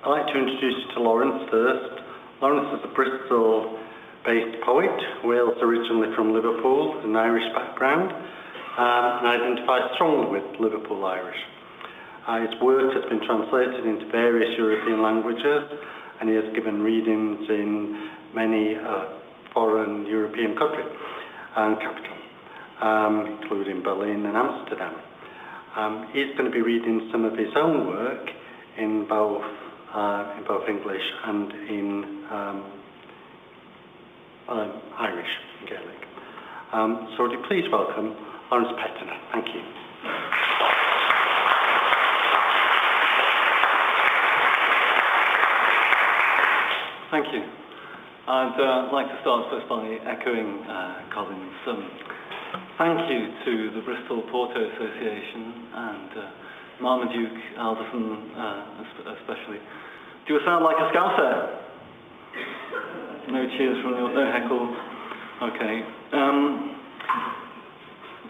I'd like to introduce you to Lawrence first. Lawrence is a Bristol-based poet, Wales originally from Liverpool, an Irish background, and identifies strongly with Liverpool Irish. His work has been translated into various European languages, and he has given readings in many foreign European countries and capitals, including Berlin and Amsterdam. He's going to be reading some of his own work in both English and in Irish, in Gaelic. So would you please welcome Lawrence Pettener. Thank you. Thank you. I'd like to start first by echoing Colin's thank you to the Bristol-Porto Association and Marmaduke Alderson especially. Do I sound like a Scouser? No cheers from the no heckles. Okay.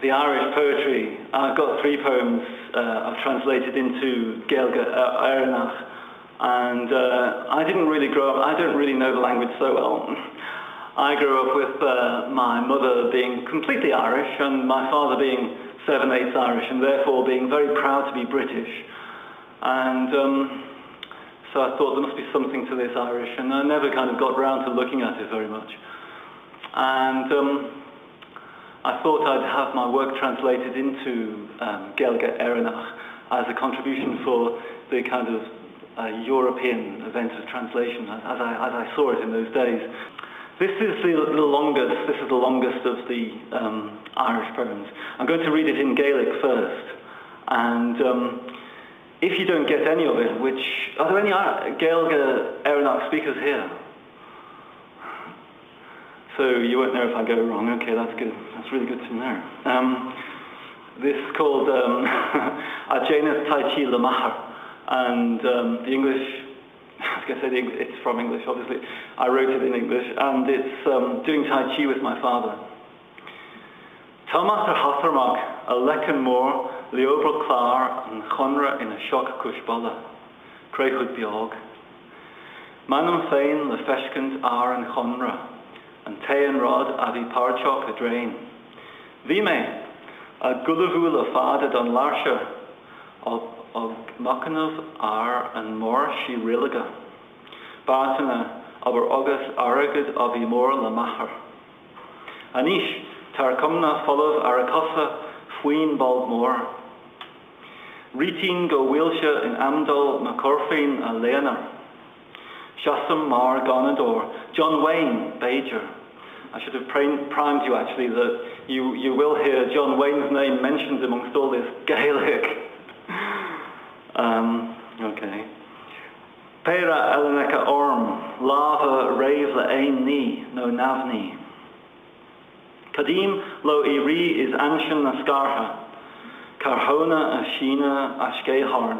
The Irish poetry. I've got 3 poems I've translated into Gaeilge, Eireannach, and I didn't really grow up. I don't really know the language so well. I grew up with my mother being completely Irish and my father being 7/8 Irish, and therefore being very proud to be British. And so I thought there must be something to this Irish, and I never kind of got round to looking at it very much. And I thought I'd have my work translated into Gaeilge Eireannach as a contribution for the kind of European event of translation as I saw it in those days. This is the longest. This is the longest of the Irish poems. I'm going to read it in Gaelic first, and if you don't get any of it, which are there any Gaeilge Eireannach speakers here? So you won't know if I go wrong. Okay, that's good. That's really good to know. This is called Ajena Tai Chi Lamachar, and the English. I was going to say it's from English, obviously. I wrote it in English, and it's doing Tai Chi with my father. Talmaster Hothermach, a lecken mór, Leobral Clar, and Chonra in a shock cushballa, Crayhood Biog. Manum Fain, le Feshkent Ar and Chonra, and Tayan Rod, Avi Parchok, a drain. Vime, a Gulavul of Fada Don Larsha, of Machanov Ar and Mor Shi Rilliga. Bartana aber August Aragad of Imor Lamachar. Anish Tarcumna Follow Aracosa Fuin Baldmore. Ritin go Wilsha in Amdol Macorfin a Leonard. Shassam Mar Gonador. John Wayne Bager. I should have primed you actually that you will hear John Wayne's name mentioned amongst all this Gaelic. Okay. Pera Eleneka Orm, Lava Rave La Ein Ni, No Navni. Kadim Lo Iri is Anshan Askarha, Karhona Ashina Ashkehorn.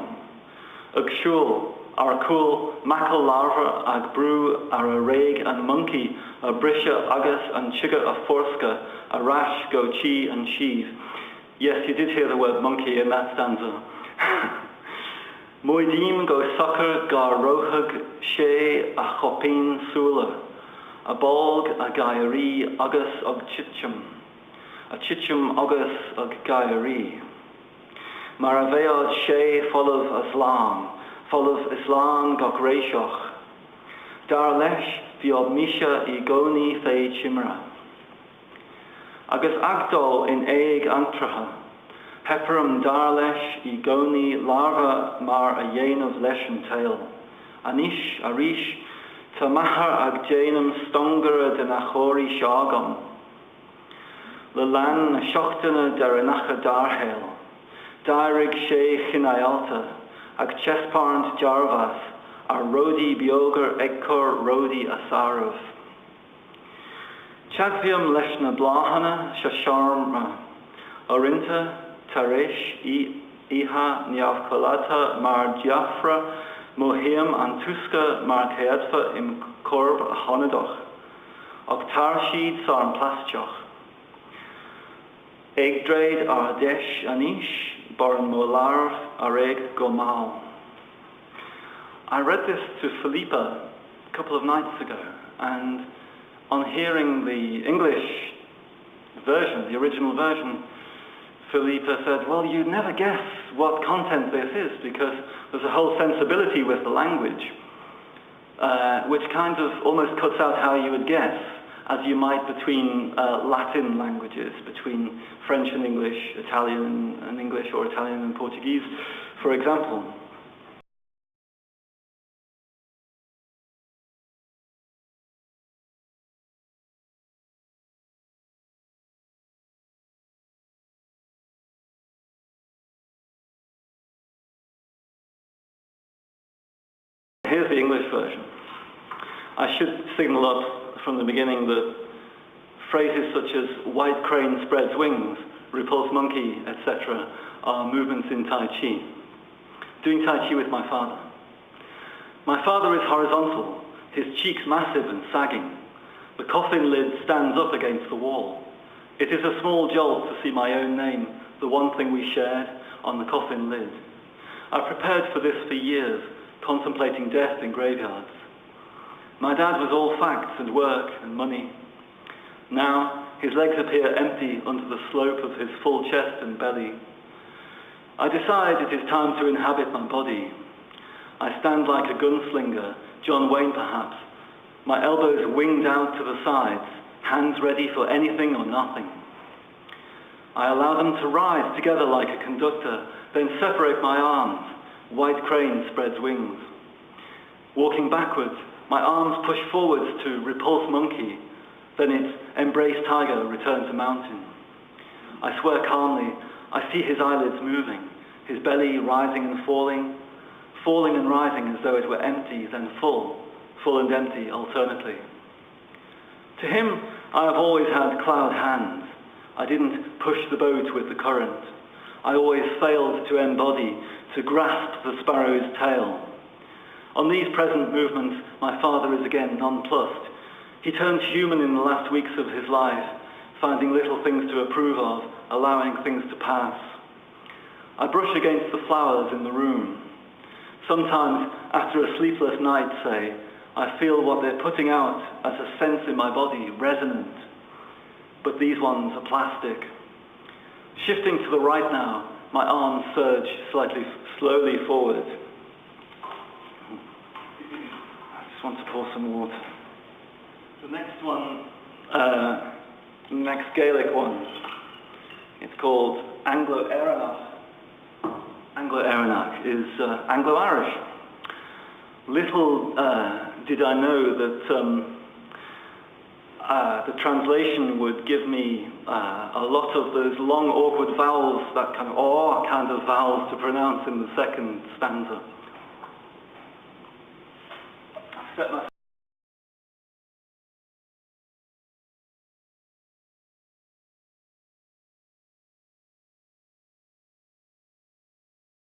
Ugshul, Arkul, Makal Larva, Agbru, Arareg and Monkey, Abrisha, Agus and Chiga Aforska, Arash, Gochi and Sheev. Yes, you did hear the word monkey in that stanza. Moidim go sucker gar rohug she a chopin sula, a bolg a gairi agus og chichum, a chichum agus og gairi. Maraveod she follow Islam gok reishoch. Darlesh viob misha igoni fe chimra. Agus agdol in eig antraha. Heperum darlesh igoni larva mar a yen of lesh and tail. Anish arish tamahar agjanum stongera de nachori shagam. Lelan shochtana deranacha darhail. Darig she chinayalta. Ag chesparnt jarvas. Ar rodi bioger ekkor rodi asarov. Chagvium leshna blahana shasharma. Orinta Taresh Iha Niavkolata Mar Diafra Mohiam Antuska Mar Keadfa im Korb Honadoch Oktarshid Sarn Plaschoch Egdraid Ardesh Anish Boran Molarv Areg Gomal. I read this to Philippa a couple of nights ago, and on hearing the English version, the original version, Philippa said, well, you'd never guess what content this is, because there's a whole sensibility with the language, which kind of almost cuts out how you would guess, as you might between Latin languages, between French and English, Italian and English, or Italian and Portuguese, for example. Here's the English version. I should signal up from the beginning that phrases such as white crane spreads wings, repulse monkey, etc. are movements in Tai Chi. Doing Tai Chi with my father. My father is horizontal, his cheeks massive and sagging. The coffin lid stands up against the wall. It is a small jolt to see my own name, the one thing we shared, on the coffin lid. I prepared for this for years, contemplating death in graveyards. My dad was all facts and work and money. Now his legs appear empty under the slope of his full chest and belly. I decide it is time to inhabit my body. I stand like a gunslinger, John Wayne perhaps, my elbows winged out to the sides, hands ready for anything or nothing. I allow them to rise together like a conductor, then separate my arms. White crane spreads wings. Walking backwards, my arms push forwards to repulse monkey, then its embrace tiger return to mountain. I swear calmly, I see his eyelids moving, his belly rising and falling and rising as though it were empty, then full and empty alternately. To him, I have always had cloud hands. I didn't push the boat with the current. I always failed to embody, to grasp the sparrow's tail. On these present movements, my father is again nonplussed. He turns human in the last weeks of his life, finding little things to approve of, allowing things to pass. I brush against the flowers in the room. Sometimes, after a sleepless night, say, I feel what they're putting out as a sense in my body, resonant. But these ones are plastic. Shifting to the right now, my arms surge slowly forward. I just want to pour some water. The next one, next Gaelic one, it's called Eireannach. Eireannach is Anglo-Irish. Little did I know that the translation would give me a lot of those long, awkward vowels, that kind of vowels to pronounce in the second stanza. I've set my